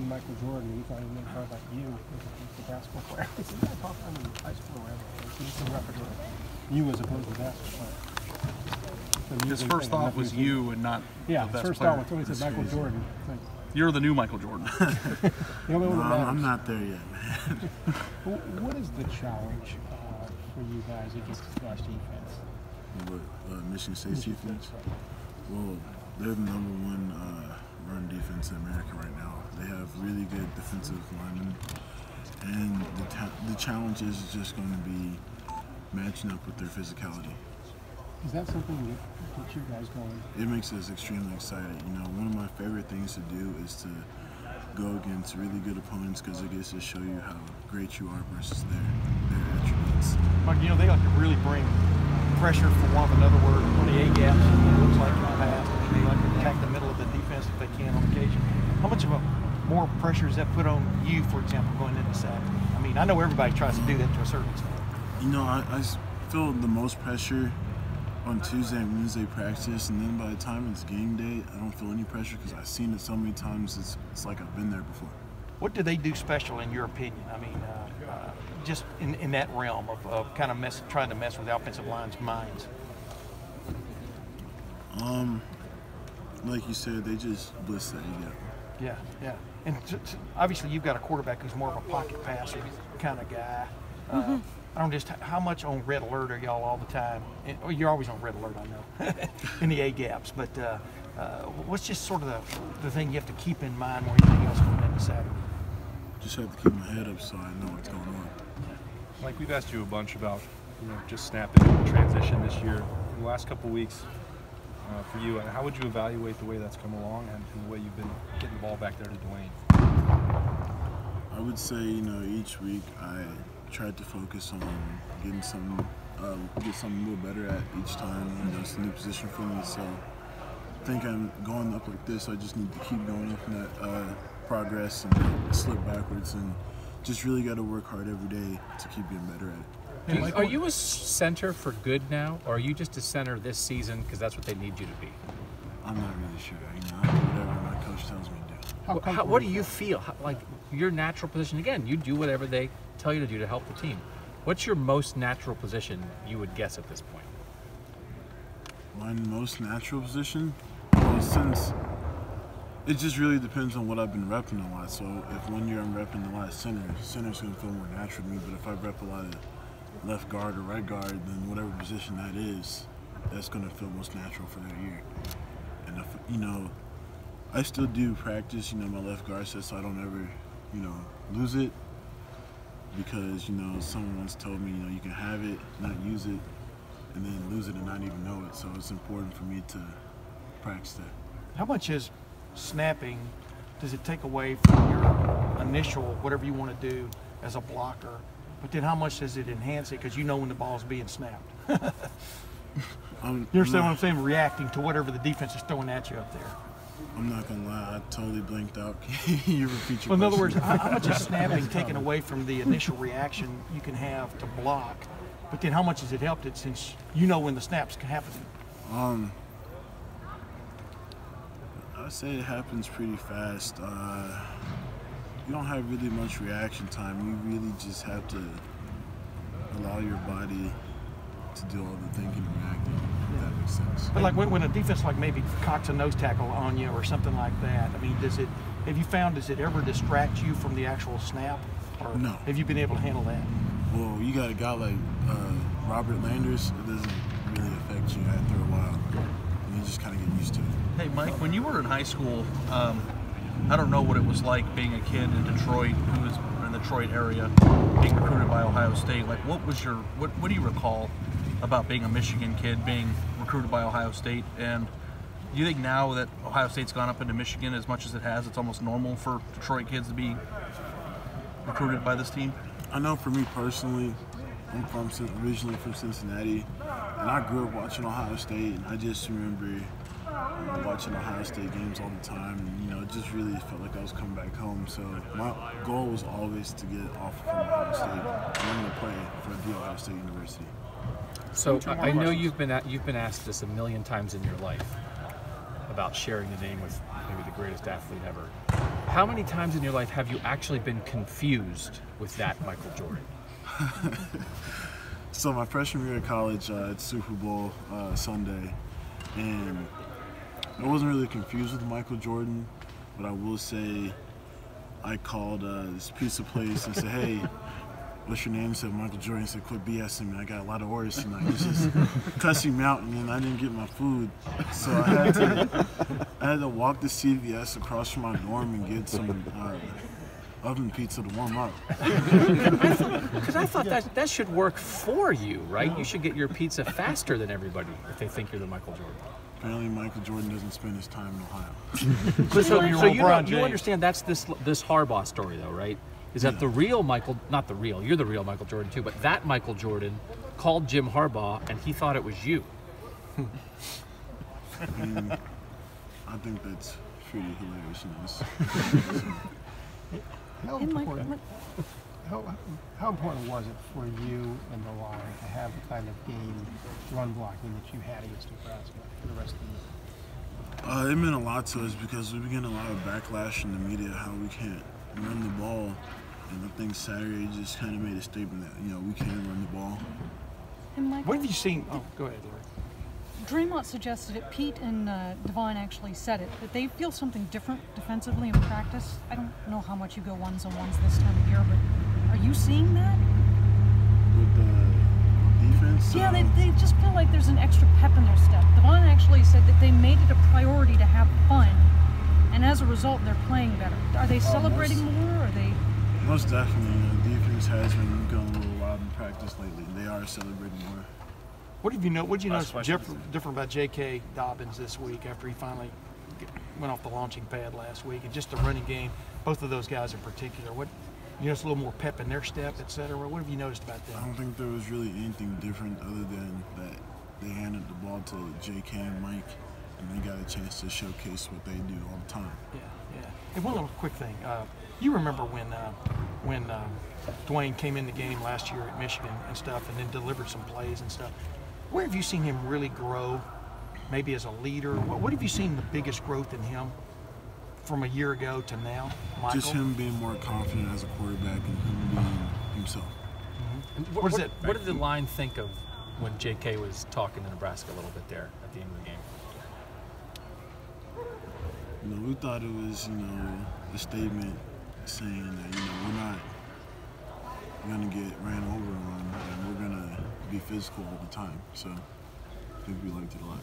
Michael Jordan, he thought he made fun about you as a basketball player. He said, I talked to him in high school or whatever. He's the repertoire. You as opposed to basketball player. His first thought was you and not the best his first player. thought was when he said Michael Jordan. Like, you're the new Michael Jordan. the only one that matters. I'm not there yet, man. What is the challenge for you guys against Flash defense? What, Michigan State's defense? Well, they're the #1 run defense in America right now. They have really good defensive linemen, and the challenge is just going to be matching up with their physicality. Is that something that gets you guys going? It makes us extremely excited. You know, one of my favorite things to do is to go against really good opponents because it gets to show you how great you are versus their attributes. Mike, you know, they like to really bring pressure, for want of another word, on the A-gaps. It looks like in the past. They like to attack the middle of the defense if they can on occasion. How much of a more pressure does that put on you, for example, going into sack? I mean, I know everybody tries to do that to a certain extent. You know, I feel the most pressure on Tuesday and Wednesday practice, and then by the time it's game day, I don't feel any pressure because I've seen it so many times. It's like I've been there before. What do they do special in your opinion? I mean, just in that realm of kind of trying to mess with the offensive line's minds? Like you said, they just blitz that you get. Yeah. And obviously you've got a quarterback who's more of a pocket passer kind of guy. I don't just, how much on red alert are y'all all the time? Well, you're always on red alert, I know, in the A-gaps, but what's just sort of the thing you have to keep in mind more than anything else going into Saturday? Just have to keep my head up so I know what's going on. Mike, we've asked you a bunch about, just snapping and transition this year. In the last couple of weeks, for you, how would you evaluate the way that's come along and the way you've been getting the ball back there to Dwayne? I would say, each week I tried to focus on getting something, get something a little better at each time. It's a new position for me, so I think I'm going up like this. I just need to keep going up in that progress and not slip backwards, and just really got to work hard every day to keep getting better at it. Are you a center for good now, or are you just a center this season because that's what they need you to be? I'm not really sure. I do whatever my coach tells me to do. What do you feel? Like your natural position? Again, you do whatever they tell you to do to help the team. What's your most natural position, you would guess, at this point? My most natural position? Well, since it just really depends on what I've been repping a lot. So if one year I'm repping a lot of center's going to feel more natural to me. But if I rep a lot of left guard or right guard, then whatever position that is, that's going to feel most natural for that year. And if, I still do practice, my left guard set so I don't ever, lose it. Because, someone once told me, you can have it, not use it, and then lose it and not even know it. So it's important for me to practice that. How much is snapping, does it take away from your initial, whatever you want to do as a blocker, but then how much does it enhance it because you know when the ball's being snapped? You understand what I'm saying? Reacting to whatever the defense is throwing at you up there. I'm not going to lie, I totally blinked out. Can you repeat your question? In other words, how much is snapping taken away from the initial reaction you can have to block, but then how much has it helped it since you know when the snaps can happen? I'd say it happens pretty fast. You don't have really much reaction time. You really just have to allow your body to do all the thinking and reacting, if that makes sense. But like when a defense like maybe cocks a nose tackle on you or something like that, I mean, does it ever distract you from the actual snap? Or no. Have you been able to handle that? Well, you got a guy like Robert Landers, it doesn't really affect you after a while. You just kind of get used to it. Hey, Mike, when you were in high school, I don't know what it was like being a kid in Detroit who was in the Detroit area, being recruited by Ohio State. Like, what do you recall about being a Michigan kid being recruited by Ohio State? And do you think now that Ohio State's gone up into Michigan as much as it has, it's almost normal for Detroit kids to be recruited by this team? I know for me personally, I'm originally from Cincinnati, and I grew up watching Ohio State, and I just remember watching Ohio State games all the time, and it just really felt like I was coming back home. So my goal was always to get off from Ohio State, and I'm going to play for the Ohio State University. So I know you've been asked this a million times in your life about sharing the name with maybe the greatest athlete ever. How many times in your life have you actually been confused with that Michael Jordan? So my freshman year of college, it's Super Bowl Sunday, and I wasn't really confused with Michael Jordan, but I will say I called this pizza place and said, "Hey, what's your name?" He said, "Michael Jordan." He said, "Quit BSing me. I got a lot of orders tonight." He was just cussing me out, and then I didn't get my food, so I had to walk to CVS across from my dorm and get some oven pizza to warm up. Because I thought that should work for you, right? You should get your pizza faster than everybody if they think you're the Michael Jordan. Apparently, Michael Jordan doesn't spend his time in Ohio. So LeBron you James. understand that's this Harbaugh story, though, right? Is that the real Michael, not the real, you're the real Michael Jordan too, but that Michael Jordan called Jim Harbaugh and he thought it was you. I mean, I think that's pretty hilarious. How important, how important was it for you and the line to have the kind of game run blocking that you had against Nebraska for the rest of the year? It meant a lot to us because we began a lot of backlash in the media how we can't run the ball. And I think Saturday just kind of made a statement that, we can run the ball. And Michael, What have you seen? Oh, go ahead, Larry. Draymond suggested it. Pete and Devine actually said it, that they feel something different defensively in practice. I don't know how much you go ones-on-ones this time of year, but are you seeing that? With the defense? Yeah, they just feel like there's an extra pep in their step. Devine actually said that they made it a priority to have fun, and as a result, they're playing better. Are they celebrating more? Or are they? Most definitely. Defense has been going a little wild in practice lately. They are celebrating more. What have you know? What did you Last notice question. different about J.K. Dobbins this week after he finally went off the launching pad last week, and just the running game? Both of those guys in particular. What you notice a little more pep in their step, et cetera. What have you noticed about I them? don't think there was really anything different other than that they handed the ball to J.K. and Mike, and they got a chance to showcase what they do all the time. Yeah. And one little quick thing. You remember when Dwayne came in the game last year at Michigan and stuff, and then delivered some plays and stuff. Where have you seen him really grow, maybe as a leader? What have you seen the biggest growth in him from a year ago to now, Michael? Just him being more confident as a quarterback and him being himself. What is it? What did the line think of when JK was talking to Nebraska a little bit there at the end of the game? We thought it was, a statement saying that, we're not going to get ran over on and we're going to be physical all the time. So I think we liked it a lot.